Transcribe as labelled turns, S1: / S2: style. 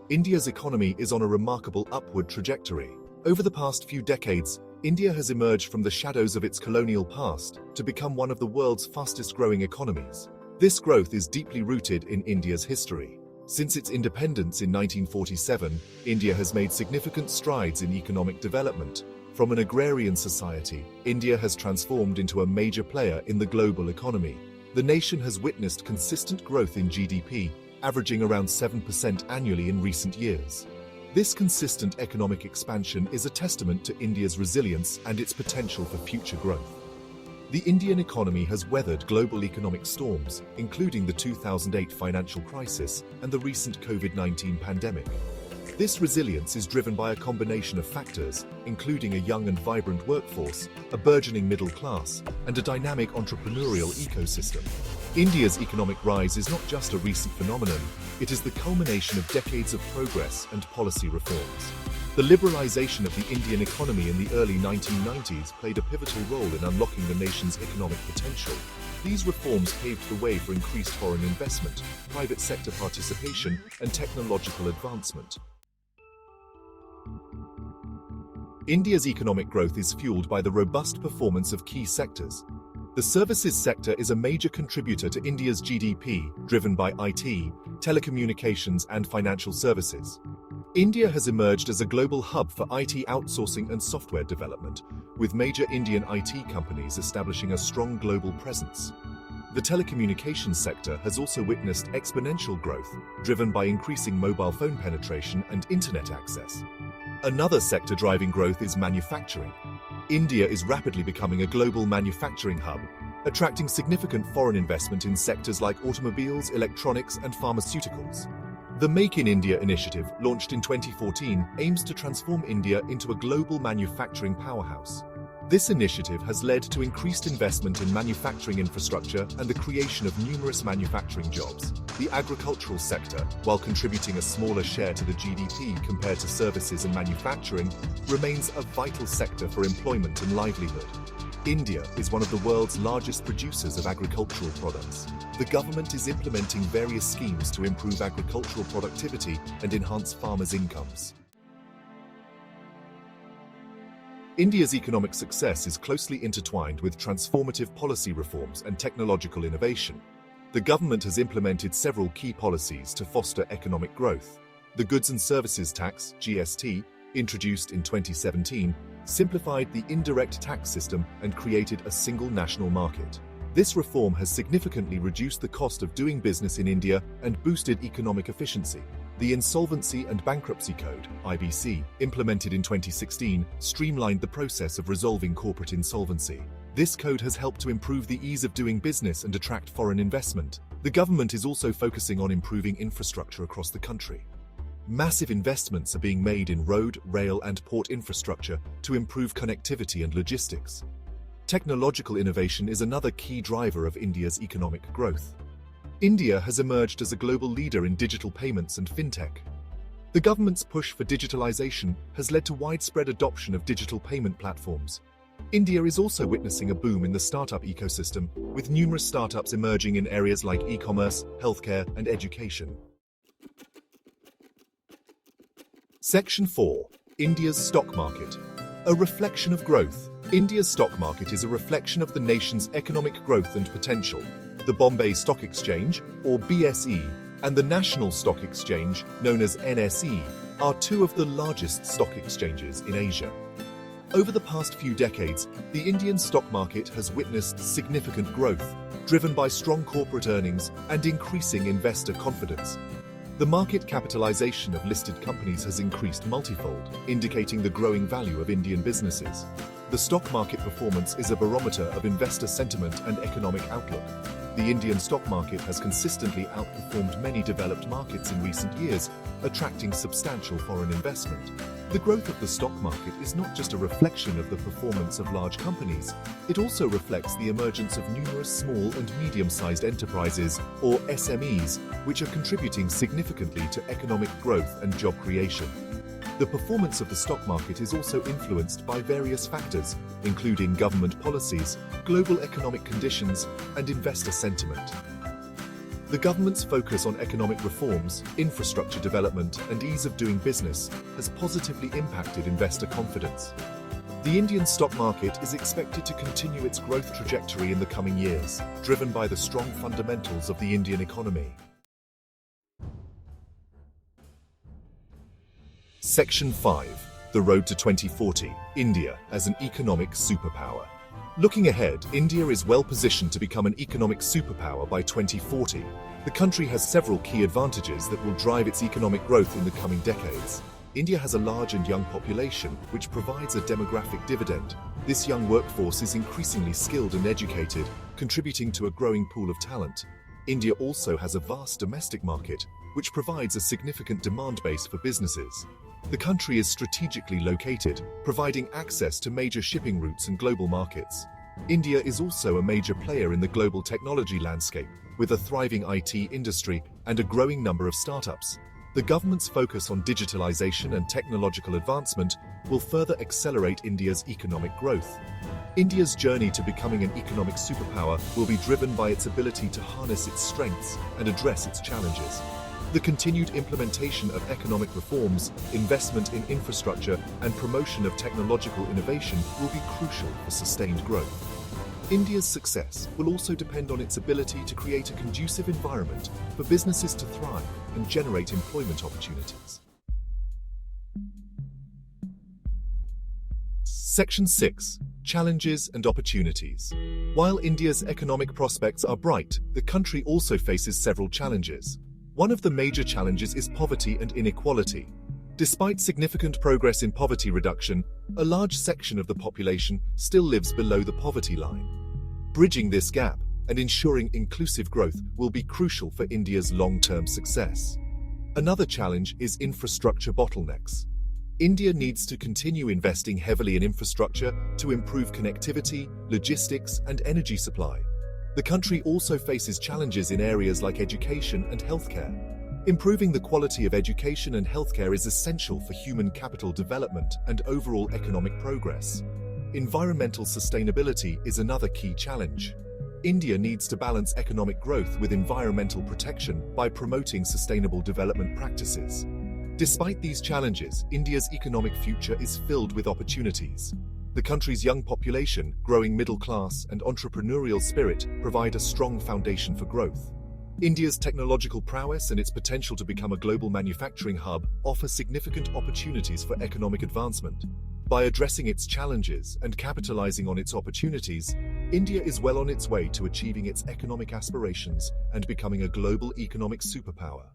S1: India's economy is on a remarkable upward trajectory. Over the past few decades, India has emerged from the shadows of its colonial past to become one of the world's fastest-growing economies. This growth is deeply rooted in India's history. Since its independence in 1947, India has made significant strides in economic development. From an agrarian society, India has transformed into a major player in the global economy. The nation has witnessed consistent growth in GDP, averaging around 7% annually in recent years. This consistent economic expansion is a testament to India's resilience and its potential for future growth. The Indian economy has weathered global economic storms, including the 2008 financial crisis and the recent COVID-19 pandemic. This resilience is driven by a combination of factors, including a young and vibrant workforce, a burgeoning middle class, and a dynamic entrepreneurial ecosystem. India's economic rise is not just a recent phenomenon, it is the culmination of decades of progress and policy reforms. The liberalization of the Indian economy in the early 1990s played a pivotal role in unlocking the nation's economic potential. These reforms paved the way for increased foreign investment, private sector participation, and technological advancement. India's economic growth is fueled by the robust performance of key sectors. The services sector is a major contributor to India's GDP, driven by IT, telecommunications, and financial services. India has emerged as a global hub for IT outsourcing and software development, with major Indian IT companies establishing a strong global presence. The telecommunications sector has also witnessed exponential growth, driven by increasing mobile phone penetration and internet access. Another sector driving growth is manufacturing. India is rapidly becoming a global manufacturing hub, attracting significant foreign investment in sectors like automobiles, electronics, and pharmaceuticals. The Make in India initiative, launched in 2014, aims to transform India into a global manufacturing powerhouse. This initiative has led to increased investment in manufacturing infrastructure and the creation of numerous manufacturing jobs. The agricultural sector, while contributing a smaller share to the GDP compared to services and manufacturing, remains a vital sector for employment and livelihood. India is one of the world's largest producers of agricultural products. The government is implementing various schemes to improve agricultural productivity and enhance farmers' incomes. India's economic success is closely intertwined with transformative policy reforms and technological innovation. The government has implemented several key policies to foster economic growth. The Goods and Services Tax, GST, introduced in 2017, simplified the indirect tax system and created a single national market. This reform has significantly reduced the cost of doing business in India and boosted economic efficiency. The Insolvency and Bankruptcy Code, IBC, implemented in 2016, streamlined the process of resolving corporate insolvency. This code has helped to improve the ease of doing business and attract foreign investment. The government is also focusing on improving infrastructure across the country. Massive investments are being made in road, rail, and port infrastructure to improve connectivity and logistics. Technological innovation is another key driver of India's economic growth. India has emerged as a global leader in digital payments and fintech. The government's push for digitalization has led to widespread adoption of digital payment platforms. India is also witnessing a boom in the startup ecosystem, with numerous startups emerging in areas like e-commerce, healthcare, and education. Section 4. India's stock market. A reflection of growth. India's stock market is a reflection of the nation's economic growth and potential. The Bombay Stock Exchange, or BSE, and the National Stock Exchange, known as NSE, are two of the largest stock exchanges in Asia. Over the past few decades, the Indian stock market has witnessed significant growth, driven by strong corporate earnings and increasing investor confidence. The market capitalization of listed companies has increased multifold, indicating the growing value of Indian businesses. The stock market performance is a barometer of investor sentiment and economic outlook. The Indian stock market has consistently outperformed many developed markets in recent years, attracting substantial foreign investment. The growth of the stock market is not just a reflection of the performance of large companies, it also reflects the emergence of numerous small and medium-sized enterprises, or SMEs, which are contributing significantly to economic growth and job creation. The performance of the stock market is also influenced by various factors, including government policies, global economic conditions, and investor sentiment. The government's focus on economic reforms, infrastructure development, and ease of doing business has positively impacted investor confidence. The Indian stock market is expected to continue its growth trajectory in the coming years, driven by the strong fundamentals of the Indian economy. Section 5. The Road to 2040, India as an economic superpower. Looking ahead, India is well positioned to become an economic superpower by 2040. The country has several key advantages that will drive its economic growth in the coming decades. India has a large and young population, which provides a demographic dividend. This young workforce is increasingly skilled and educated, contributing to a growing pool of talent. India also has a vast domestic market, which provides a significant demand base for businesses. The country is strategically located, providing access to major shipping routes and global markets. India is also a major player in the global technology landscape, with a thriving IT industry and a growing number of startups. The government's focus on digitalization and technological advancement will further accelerate India's economic growth. India's journey to becoming an economic superpower will be driven by its ability to harness its strengths and address its challenges. The continued implementation of economic reforms, investment in infrastructure, and promotion of technological innovation will be crucial for sustained growth. India's success will also depend on its ability to create a conducive environment for businesses to thrive and generate employment opportunities. Section 6. Challenges and opportunities. While India's economic prospects are bright, the country also faces several challenges. One of the major challenges is poverty and inequality. Despite significant progress in poverty reduction, a large section of the population still lives below the poverty line. Bridging this gap and ensuring inclusive growth will be crucial for India's long-term success. Another challenge is infrastructure bottlenecks. India needs to continue investing heavily in infrastructure to improve connectivity, logistics, and energy supply. The country also faces challenges in areas like education and healthcare. Improving the quality of education and healthcare is essential for human capital development and overall economic progress. Environmental sustainability is another key challenge. India needs to balance economic growth with environmental protection by promoting sustainable development practices. Despite these challenges, India's economic future is filled with opportunities. The country's young population, growing middle class, and entrepreneurial spirit provide a strong foundation for growth. India's technological prowess and its potential to become a global manufacturing hub offer significant opportunities for economic advancement. By addressing its challenges and capitalizing on its opportunities, India is well on its way to achieving its economic aspirations and becoming a global economic superpower.